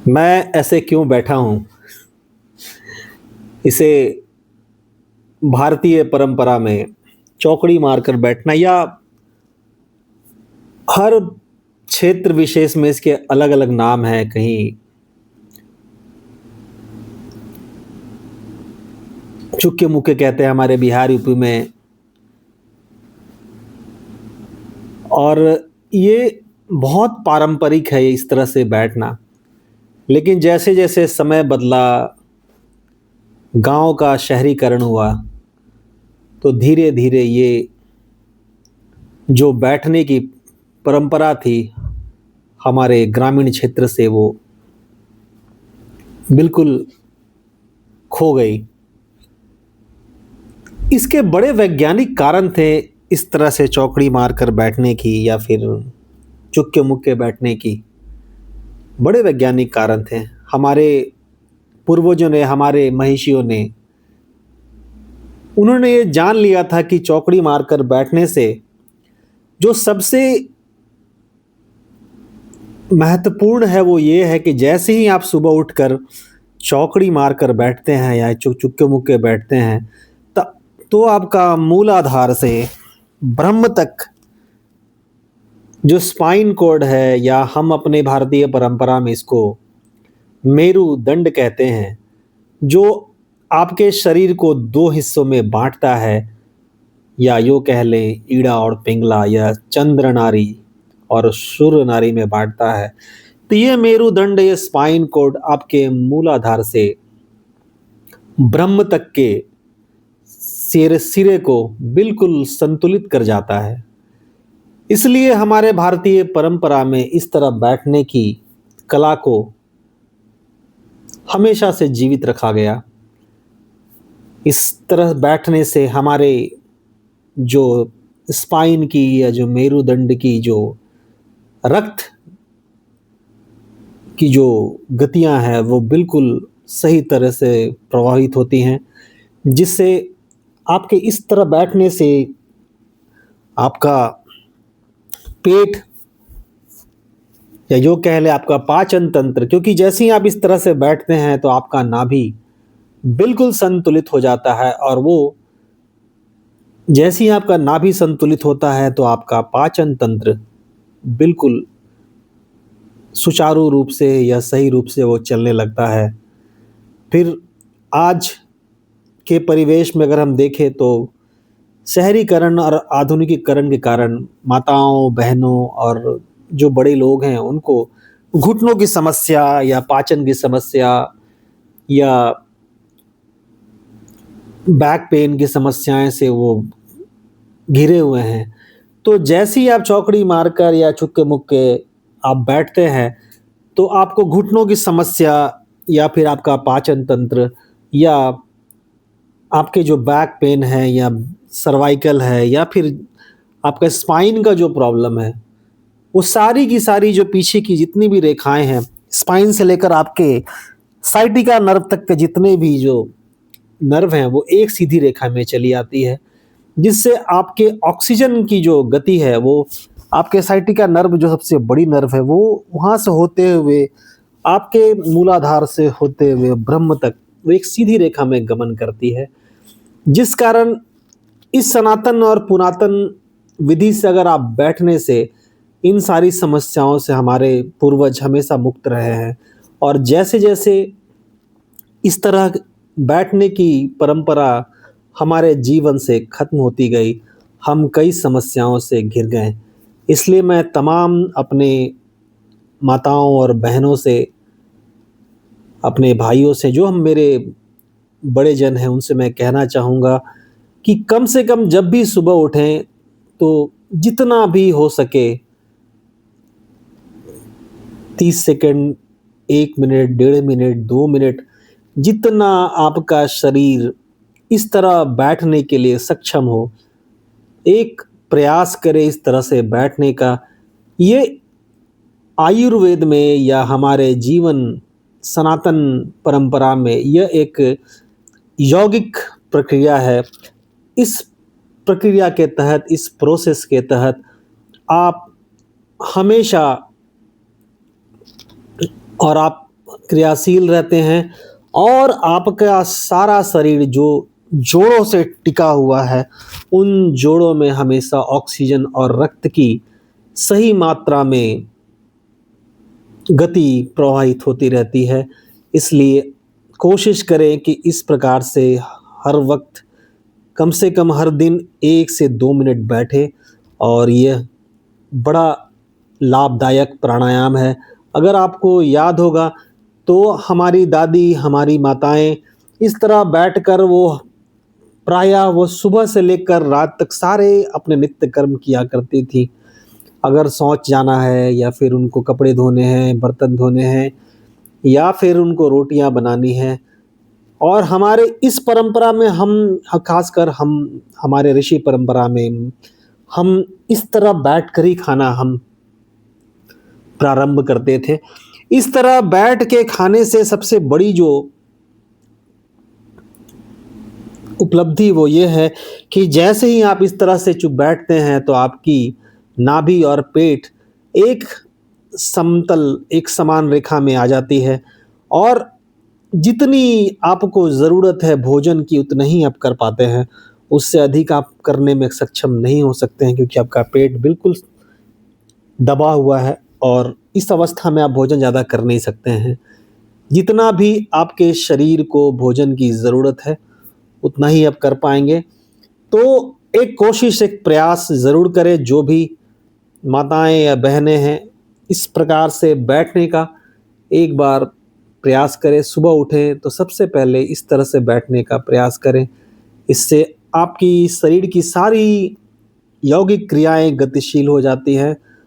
मैं ऐसे क्यों बैठा हूँ? इसे भारतीय परंपरा में चौकड़ी मारकर बैठना या हर क्षेत्र विशेष में इसके अलग-अलग नाम हैं। कहीं चुक्के मुक्के कहते हैं हमारे बिहार यूपी में। और ये बहुत पारंपरिक है इस तरह से बैठना। लेकिन जैसे-जैसे समय बदला, गाँव का शहरीकरण हुआ, तो धीरे-धीरे ये जो बैठने की परंपरा थी, हमारे ग्रामीण क्षेत्र से वो बिल्कुल खो गई। इसके बड़े वैज्ञानिक कारण थे इस तरह से चौकड़ी मारकर बैठने की या फिर चुक्के-मुक्के बैठने की। बड़े वैज्ञानिक कारण थे। हमारे पूर्वजों ने, हमारे महिषियों ने, उन्होंने ये जान लिया था कि चौकड़ी मारकर बैठने से जो सबसे महत्वपूर्ण है वो ये है कि जैसे ही आप सुबह उठकर चौकड़ी मारकर बैठते हैं या चुक्के-मुक्के बैठते हैं, त तो आपका मूलाधार से ब्रह्म तक जो स्पाइन कोड है, या हम अपने भारतीय परंपरा में इसको मेरुदंड कहते हैं, जो आपके शरीर को 2 हिस्सों में बाँटता है, या यूँ कह लें इड़ा और पिंगला, या चंद्र नाड़ी और सूर्य नाड़ी में बाँटता है। तो ये मेरुदंड, ये स्पाइन कोड आपके मूलाधार से ब्रह्म तक के सिरे को बिल्कुल संतुलित कर जाता है। इसलिए हमारे भारतीय परंपरा में इस तरह बैठने की कला को हमेशा से जीवित रखा गया। इस तरह बैठने से हमारे जो स्पाइन की या जो मेरुदंड की जो रक्त की जो गतियाँ हैं वो बिल्कुल सही तरह से प्रभावित होती हैं, जिससे आपके इस तरह बैठने से आपका पेट, या यूँ कह लें आपका पाचन तंत्र, क्योंकि जैसे ही आप इस तरह से बैठते हैं तो आपका नाभि बिल्कुल संतुलित हो जाता है, और वो जैसे ही आपका नाभि संतुलित होता है तो आपका पाचन तंत्र बिल्कुल सुचारू रूप से या सही रूप से वो चलने लगता है। फिर आज के परिवेश में अगर हम देखें तो शहरीकरण और आधुनिकीकरण के कारण माताओं, बहनों और जो बड़े लोग हैं उनको घुटनों की समस्या या पाचन की समस्या या बैक पेन की समस्याएँ से वो घिरे हुए हैं। तो जैसे ही आप चौकड़ी मारकर या चुक्के-मुक्के आप बैठते हैं, तो आपको घुटनों की समस्या, या फिर आपका पाचन तंत्र, या आपके जो बैक पेन है, या सर्वाइकल है, या फिर आपका स्पाइन का जो प्रॉब्लम है, वो सारी की सारी जो पीछे की जितनी भी रेखाएँ हैं, स्पाइन से लेकर आपके साइटिका नर्व तक के जितने भी जो नर्व हैं, वो एक सीधी रेखा में चली आती है। जिससे आपके ऑक्सीजन की जो गति है वो आपके साइटिका नर्व, जो सबसे बड़ी नर्व है, वो वहाँ से होते हुए आपके मूलाधार से होते हुए ब्रह्म तक वो एक सीधी रेखा में गमन करती है। जिस कारण इस सनातन और पुरातन विधि से अगर आप बैठने से इन सारी समस्याओं से हमारे पूर्वज हमेशा मुक्त रहे हैं, और जैसे-जैसे इस तरह बैठने की परंपरा हमारे जीवन से खत्म होती गई, हम कई समस्याओं से घिर गए। इसलिए मैं तमाम अपने माताओं और बहनों से, अपने भाइयों से, जो हम मेरे बड़े जन हैं, उनसे मैं कहना चाहूँगा कि कम से कम जब भी सुबह उठें, तो जितना भी हो सके 30 सेकंड, 1 मिनट, डेढ़ मिनट, 2 मिनट, जितना आपका शरीर इस तरह बैठने के लिए सक्षम हो, एक प्रयास करें इस तरह से बैठने का। ये आयुर्वेद में या हमारे जीवन सनातन परंपरा में यह एक यौगिक प्रक्रिया है। इस प्रक्रिया के तहत, इस प्रोसेस के तहत आप हमेशा, और आप क्रियाशील रहते हैं और आपका सारा शरीर जो जोड़ों से टिका हुआ है, उन जोड़ों में हमेशा ऑक्सीजन और रक्त की सही मात्रा में गति प्रवाहित होती रहती है। इसलिए कोशिश करें कि इस प्रकार से हर वक़्त कम से कम हर दिन 1 से 2 मिनट बैठें और यह बड़ा लाभदायक प्राणायाम है। अगर आपको याद होगा तो हमारी दादी, हमारी माताएँ इस तरह बैठकर प्रायः वो सुबह से लेकर रात तक सारे अपने नित्य कर्म किया करती थी। अगर शौच जाना है या फिर उनको कपड़े धोने हैं, बर्तन धोने हैं या फिर उनको रोटियाँ बनानी हैं और हमारे इस परंपरा में ख़ासकर हम हमारे ऋषि परंपरा में हम इस तरह बैठकर ही खाना हम प्रारंभ करते थे। इस तरह बैठ के खाने से सबसे बड़ी जो उपलब्धि वो ये है कि जैसे ही आप इस तरह से चुप बैठते हैं तो आपकी नाभि और पेट एक समतल, एक समान रेखा में आ जाती है और जितनी आपको ज़रूरत है भोजन की उतना ही आप कर पाते हैं। उससे अधिक आप करने में सक्षम नहीं हो सकते हैं क्योंकि आपका पेट बिल्कुल दबा हुआ है और इस अवस्था में आप भोजन ज़्यादा कर नहीं सकते हैं। जितना भी आपके शरीर को भोजन की ज़रूरत है, उतना ही आप कर पाएँगे। तो एक कोशिश, एक प्रयास ज़रूर करें, जो भी माताएँ या बहनें हैं, इस प्रकार से बैठने का एक बार प्रयास करें। सुबह उठें तो सबसे पहले इस तरह से बैठने का प्रयास करें। इससे आपकी शरीर की सारी यौगिक क्रियाएँ गतिशील हो जाती हैं